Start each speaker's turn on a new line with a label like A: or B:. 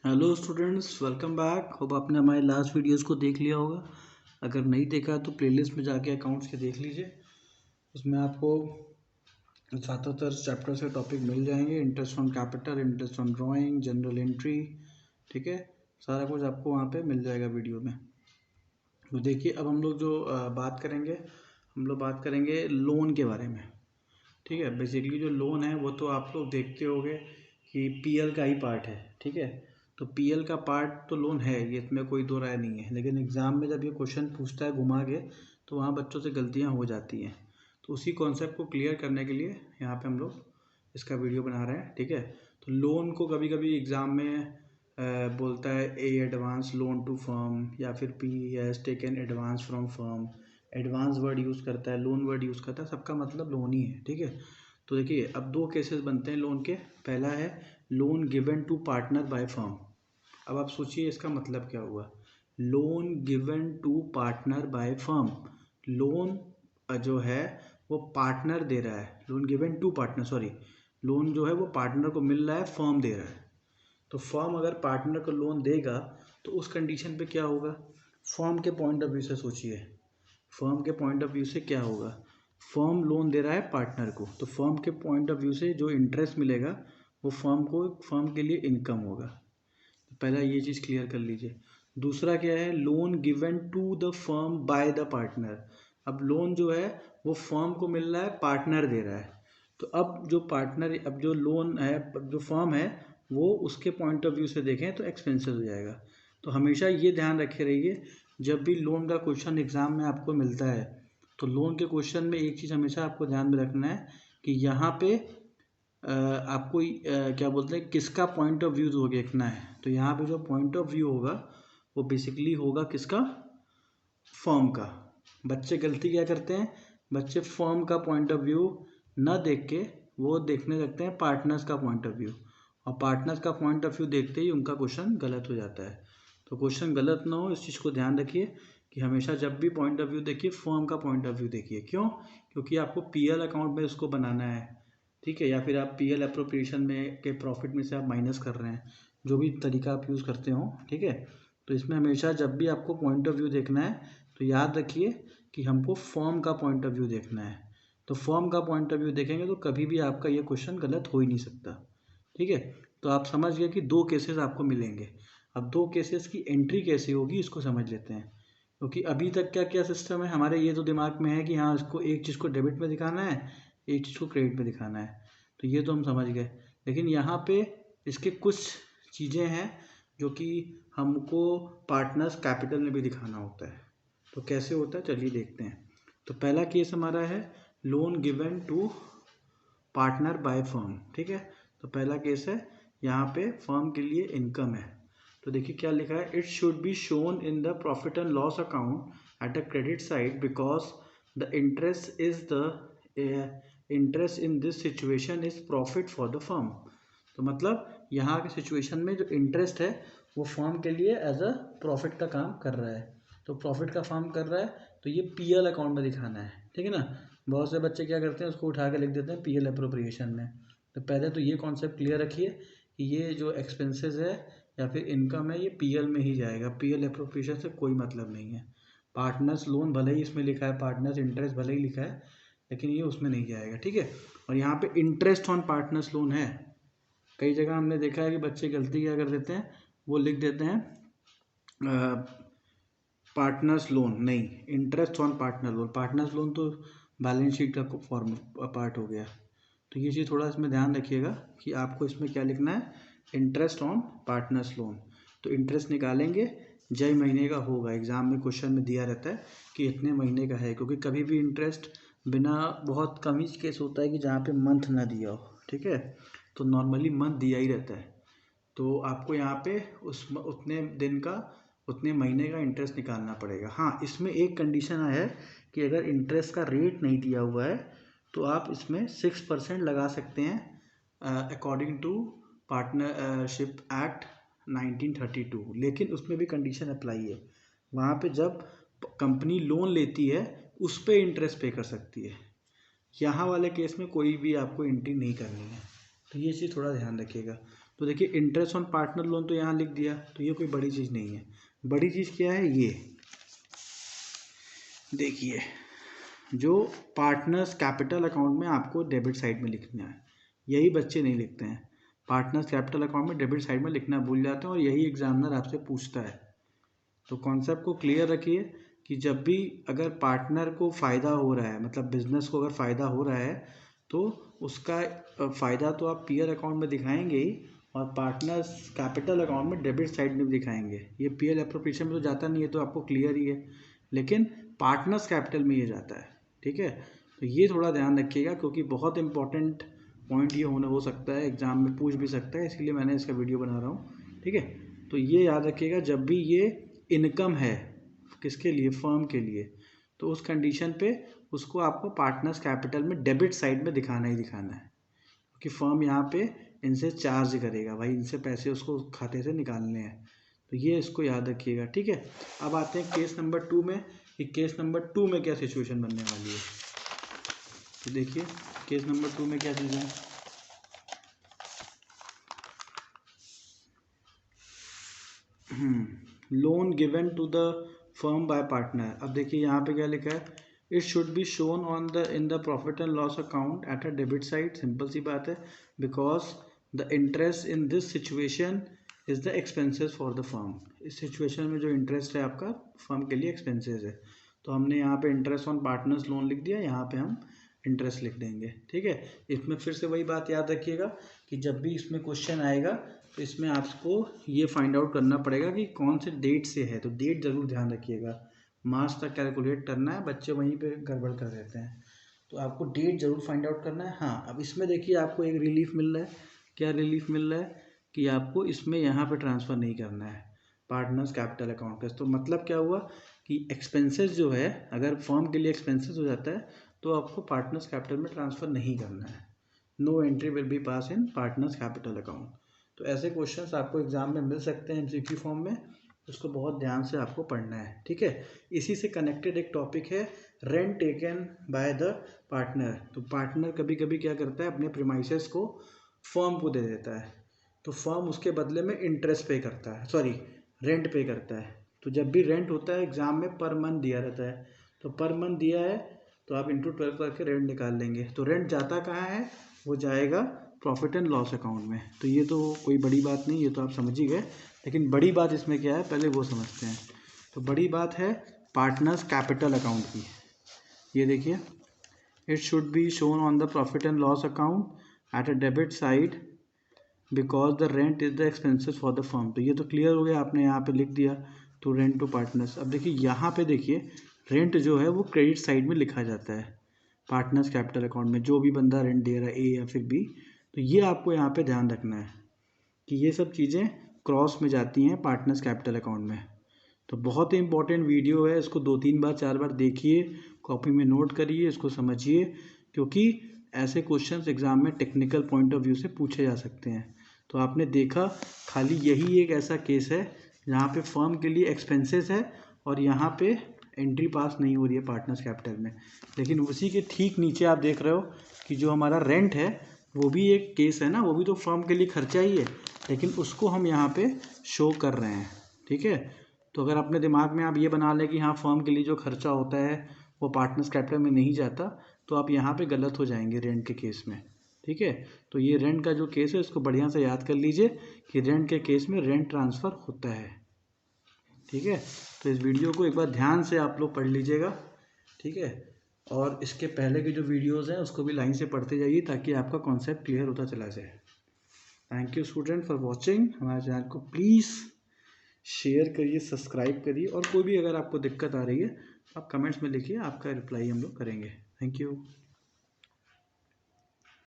A: Hello students, welcome back. Hope आपने हमारे last videos को देख लिया होगा। अगर नहीं देखा तो प्लेलिस्ट में जाके अकाउंट्स के देख लीजिए। उसमें आपको ज़्यादातर चैप्टर से टॉपिक मिल जाएंगे। Interest on capital, interest on drawing, general entry, ठीक है। सारा कुछ आपको वहाँ पे मिल जाएगा वीडियो में। तो देखिए, अब हम लोग जो बात करेंगे लोन के बारे में। ठीक है, बेसिकली जो लोन है वो तो आप लोग देखते होंगे कि पीएल का ही पार्ट है। ठीक है, तो पीएल का पार्ट तो लोन है, ये इसमें कोई दो राय नहीं है। लेकिन एग्ज़ाम में जब ये क्वेश्चन पूछता है घुमा के, तो वहाँ बच्चों से गलतियाँ हो जाती हैं। तो उसी कॉन्सेप्ट को क्लियर करने के लिए यहाँ पे हम लोग इसका वीडियो बना रहे हैं। ठीक है, तो लोन को कभी कभी एग्ज़ाम में बोलता है ए एडवांस लोन टू फर्म, या फिर P has taken advance from firm. Advance word use करता है, लोन वर्ड यूज़ करता है, सबका मतलब लोन ही है। ठीक है, तो देखिए अब दो केसेस बनते हैं लोन के। पहला है loan given to partner by firm. अब आप सोचिए इसका मतलब क्या हुआ। Loan given to partner by firm, loan जो है वो पार्टनर दे रहा है। Loan given to partner, sorry, loan जो है वो पार्टनर को मिल रहा है, फर्म दे रहा है। तो फर्म अगर पार्टनर को लोन देगा तो उस कंडीशन पे क्या होगा, फर्म के पॉइंट ऑफ व्यू से सोचिए। फर्म के पॉइंट ऑफ व्यू से क्या होगा, फर्म लोन दे रहा है पार्टनर को, तो फर्म के पॉइंट ऑफ व्यू से जो इंटरेस्ट मिलेगा वो फर्म के लिए इनकम होगा। तो पहला ये चीज़ क्लियर कर लीजिए। दूसरा क्या है, loan given to the firm by the partner. अब लोन जो है वो फर्म को मिल रहा है, पार्टनर दे रहा है। तो अब जो लोन है, जो फर्म है, वो उसके पॉइंट ऑफ व्यू से देखें तो एक्सपेंसिव हो जाएगा। तो हमेशा ये ध्यान रखे रहिए, जब भी लोन का क्वेश्चन एग्ज़ाम में आपको मिलता है तो लोन के क्वेश्चन में एक चीज़ हमेशा आपको ध्यान में रखना है कि यहाँ पे आपको क्या बोलते हैं, किसका पॉइंट ऑफ व्यू देखना है। तो यहाँ पे जो पॉइंट ऑफ व्यू होगा वो बेसिकली होगा किसका, फर्म का। बच्चे गलती क्या करते हैं, बच्चे फर्म का पॉइंट ऑफ व्यू न देख के वो देखने लगते हैं पार्टनर्स का पॉइंट ऑफ व्यू, और पार्टनर्स का पॉइंट ऑफ व्यू देखते ही उनका क्वेश्चन गलत हो जाता है। तो क्वेश्चन गलत ना हो, इस चीज़ को ध्यान रखिए कि हमेशा जब भी पॉइंट ऑफ व्यू देखिए, फर्म का पॉइंट ऑफ व्यू देखिए। क्यों? क्योंकि आपको पीएल अकाउंट में उसको बनाना है। ठीक है, या फिर आप पीएल अप्रोप्रिएशन में के प्रॉफिट में से आप माइनस कर रहे हैं, जो भी तरीका आप यूज़ करते हो। ठीक है, तो इसमें हमेशा जब भी आपको पॉइंट ऑफ व्यू देखना है तो याद रखिए कि हमको फर्म का पॉइंट ऑफ व्यू देखना है। तो फर्म का पॉइंट ऑफ व्यू देखेंगे तो कभी भी आपका ये क्वेश्चन गलत हो ही नहीं सकता। ठीक है, तो आप समझ गए कि दो केसेस आपको मिलेंगे। अब दो केसेस की एंट्री कैसे होगी इसको समझ लेते हैं। क्योंकि अभी तक क्या क्या सिस्टम है हमारे, ये तो दिमाग में है कि हाँ, इसको एक चीज़ को डेबिट में दिखाना है, एक चीज़ को क्रेडिट में दिखाना है। तो ये तो हम समझ गए, लेकिन यहाँ पे इसके कुछ चीज़ें हैं जो कि हमको पार्टनर्स कैपिटल में भी दिखाना होता है। तो कैसे होता है चलिए देखते हैं। तो पहला केस हमारा है loan given to partner by firm. ठीक है, तो पहला केस है, यहाँ पे फर्म के लिए इनकम है। तो देखिए क्या लिखा है, it should be shown in the profit and loss account at a credit side because the interest in this situation is profit for the firm. तो मतलब यहाँ के सिचुएशन में जो इंटरेस्ट है वो फर्म के लिए एज अ प्रॉफिट का काम कर रहा है। तो प्रॉफिट का काम कर रहा है तो ये पीएल अकाउंट में दिखाना है। ठीक है ना, बहुत से बच्चे क्या करते हैं, उसको उठा के लिख देते हैं पीएल अप्रोप्रिएशन में। तो पहले तो ये कॉन्सेप्ट क्लियर रखिए कि ये जो एक्सपेंसेस है या फिर इनकम है ये पीएल में ही जाएगा, पीएल अप्रोप्रिएशन से कोई मतलब नहीं है। पार्टनर्स लोन भले ही इसमें लिखा है, पार्टनर्स इंटरेस्ट भले ही लिखा है, लेकिन ये उसमें नहीं जाएगा। ठीक है, और यहाँ पे इंटरेस्ट ऑन पार्टनर्स लोन है। कई जगह हमने देखा है कि बच्चे गलती क्या कर देते हैं, वो लिख देते हैं पार्टनर्स लोन, नहीं, interest on partner loan. Partners loan तो बैलेंस शीट का फॉर्म पार्ट हो गया। तो ये चीज़ थोड़ा इसमें ध्यान रखिएगा कि आपको इसमें क्या लिखना है, इंटरेस्ट ऑन पार्टनर्स लोन। तो इंटरेस्ट निकालेंगे, जय महीने का होगा। एग्ज़ाम में क्वेश्चन में दिया रहता है कि इतने महीने का है, क्योंकि कभी भी इंटरेस्ट बिना, बहुत कम ही केस होता है कि जहाँ पे मंथ ना दिया हो। ठीक है, तो नॉर्मली मंथ दिया ही रहता है। तो आपको यहाँ पे उतने दिन का, उतने महीने का इंटरेस्ट निकालना पड़ेगा। हाँ, इसमें एक कंडीशन है कि अगर इंटरेस्ट का रेट नहीं दिया हुआ है तो आप इसमें 6% लगा सकते हैं अकॉर्डिंग टू पार्टनरशिप एक्ट 1932। लेकिन उसमें भी कंडीशन अप्लाई है, वहाँ पे जब कंपनी लोन लेती है उस पर इंटरेस्ट पे कर सकती है। यहाँ वाले केस में कोई भी आपको एंट्री नहीं करनी है। तो ये चीज़ थोड़ा ध्यान रखिएगा। तो देखिए इंटरेस्ट ऑन पार्टनर लोन तो यहाँ लिख दिया, तो ये कोई बड़ी चीज़ नहीं है। बड़ी चीज़ क्या है, ये देखिए जो पार्टनर्स कैपिटल अकाउंट में आपको डेबिट साइड में लिखना है, यही बच्चे नहीं लिखते हैं। पार्टनर्स कैपिटल अकाउंट में डेबिट साइड में लिखना भूल जाते हैं और यही एग्जामिनर आपसे पूछता है। तो कॉन्सेप्ट को क्लियर रखिए कि जब भी अगर पार्टनर को फ़ायदा हो रहा है, मतलब बिजनेस को अगर फ़ायदा हो रहा है, तो उसका फ़ायदा तो आप पीयर अकाउंट में दिखाएंगे ही, और पार्टनर्स कैपिटल अकाउंट में डेबिट साइड में भी दिखाएंगे। ये पीयर एप्रोप्रिएशन में तो जाता नहीं है, तो आपको क्लियर ही है, लेकिन पार्टनर्स कैपिटल में ये जाता है। ठीक है, तो ये थोड़ा ध्यान रखिएगा, क्योंकि बहुत इंपॉर्टेंट पॉइंट ये हो सकता है, एग्जाम में पूछ भी सकता है, इसलिए मैंने इसका वीडियो बना रहा हूँ। ठीक है, तो ये याद रखिएगा, जब भी ये इनकम है किसके लिए, फर्म के लिए, तो उस कंडीशन पे उसको आपको पार्टनर्स कैपिटल में डेबिट साइड में दिखाना ही दिखाना है, क्योंकि फर्म यहाँ पे इनसे चार्ज करेगा भाई, इनसे पैसे उसको खाते से निकालने हैं। तो ये इसको याद रखिएगा। ठीक है, अब आते हैं केस नंबर 2 में, कि केस नंबर 2 में क्या सिचुएशन बनने वाली है। तो देखिए केस नंबर 2 में क्या चीज़ है। Loan given to the firm by partner. अब देखिए यहाँ पे क्या लिखा है, it should be shown on the in the profit and loss account at a debit side. Simple सी बात है, because the interest in this situation is the expenses for the firm. इस सिचुएशन में जो इंटरेस्ट है आपका firm के लिए एक्सपेंसेस है, तो हमने यहाँ पे इंटरेस्ट ऑन पार्टनर्स लोन लिख दिया, यहाँ पे हम इंटरेस्ट लिख देंगे। ठीक है, इसमें फिर से वही बात याद रखिएगा कि जब भी इसमें क्वेश्चन आएगा तो इसमें आपको ये फाइंड आउट करना पड़ेगा कि कौन से डेट से है, तो डेट ज़रूर ध्यान रखिएगा। मार्च तक कैलकुलेट करना है, बच्चे वहीं पे गड़बड़ कर देते हैं, तो आपको डेट ज़रूर फाइंड आउट करना है। हाँ, अब इसमें देखिए आपको एक रिलीफ मिल रहा है। क्या रिलीफ मिल रहा है कि आपको इसमें यहाँ पे ट्रांसफ़र नहीं करना है पार्टनर्स कैपिटल अकाउंट का। तो मतलब क्या हुआ कि एक्सपेंसेस जो है, अगर फर्म के लिए एक्सपेंसेस हो जाता है तो आपको पार्टनर्स कैपिटल में ट्रांसफ़र नहीं करना है। No entry will be pass in partners capital account. तो ऐसे क्वेश्चंस आपको एग्जाम में मिल सकते हैं एमसीक्यू फॉर्म में, उसको बहुत ध्यान से आपको पढ़ना है। ठीक है, इसी से कनेक्टेड एक टॉपिक है rent taken by the partner. तो पार्टनर कभी कभी क्या करता है, अपने प्रीमाइसेस को फर्म को दे देता है, तो फर्म उसके बदले में इंटरेस्ट पे करता है, सॉरी रेंट पे करता है। तो जब भी रेंट होता है एग्जाम में पर मंथ दिया रहता है, तो पर मंथ दिया है तो आप इंटू 12 करके रेंट निकाल लेंगे। तो रेंट जाता कहाँ है, वो जाएगा प्रॉफिट एंड लॉस अकाउंट में। तो ये तो कोई बड़ी बात नहीं, ये तो आप समझ ही गए, लेकिन बड़ी बात इसमें क्या है पहले वो समझते हैं। तो बड़ी बात है पार्टनर्स कैपिटल अकाउंट की। ये देखिए, it should be shown on the profit and loss account at a debit side because the rent is the expenses for the firm. तो ये तो क्लियर हो गया, आपने यहाँ पे लिख दिया टू रेंट टू पार्टनर्स। अब देखिए यहाँ पे देखिए रेंट जो है वो क्रेडिट साइड में लिखा जाता है पार्टनर्स कैपिटल अकाउंट में, जो भी बंदा रेंट दे रहा है ए या फिर बी। तो ये आपको यहाँ पे ध्यान रखना है कि ये सब चीज़ें क्रॉस में जाती हैं पार्टनर्स कैपिटल अकाउंट में। तो बहुत ही इंपॉर्टेंट वीडियो है, इसको 2-3 बार 4 बार देखिए, कॉपी में नोट करिए, इसको समझिए, क्योंकि ऐसे क्वेश्चंस एग्जाम में टेक्निकल पॉइंट ऑफ व्यू से पूछे जा सकते हैं। तो आपने देखा खाली यही एक ऐसा केस है जहाँ पे फर्म के लिए एक्सपेंसेस है और यहाँ पे एंट्री पास नहीं हो रही है पार्टनर्स कैपिटल में, लेकिन उसी के ठीक नीचे आप देख रहे हो कि जो हमारा रेंट है वो भी एक केस है ना, वो भी तो फर्म के लिए खर्चा ही है, लेकिन उसको हम यहाँ पे शो कर रहे हैं। ठीक है, तो अगर अपने दिमाग में आप ये बना लें कि हाँ फर्म के लिए जो खर्चा होता है वो पार्टनर्स कैपिटल में नहीं जाता, तो आप यहाँ पे गलत हो जाएंगे रेंट के केस में। ठीक है, तो ये रेंट का जो केस है इसको बढ़िया से याद कर लीजिए कि रेंट के केस में रेंट ट्रांसफ़र होता है। ठीक है, तो इस वीडियो को एक बार ध्यान से आप लोग पढ़ लीजिएगा। ठीक है, और इसके पहले के जो वीडियोज़ हैं उसको भी लाइन से पढ़ते जाइए ताकि आपका कॉन्सेप्ट क्लियर होता चला जाए। Thank you student for watching. हमारे चैनल को प्लीज़ शेयर करिए, सब्सक्राइब करिए, और कोई भी अगर आपको दिक्कत आ रही है आप कमेंट्स में लिखिए, आपका रिप्लाई हम लोग करेंगे। Thank you.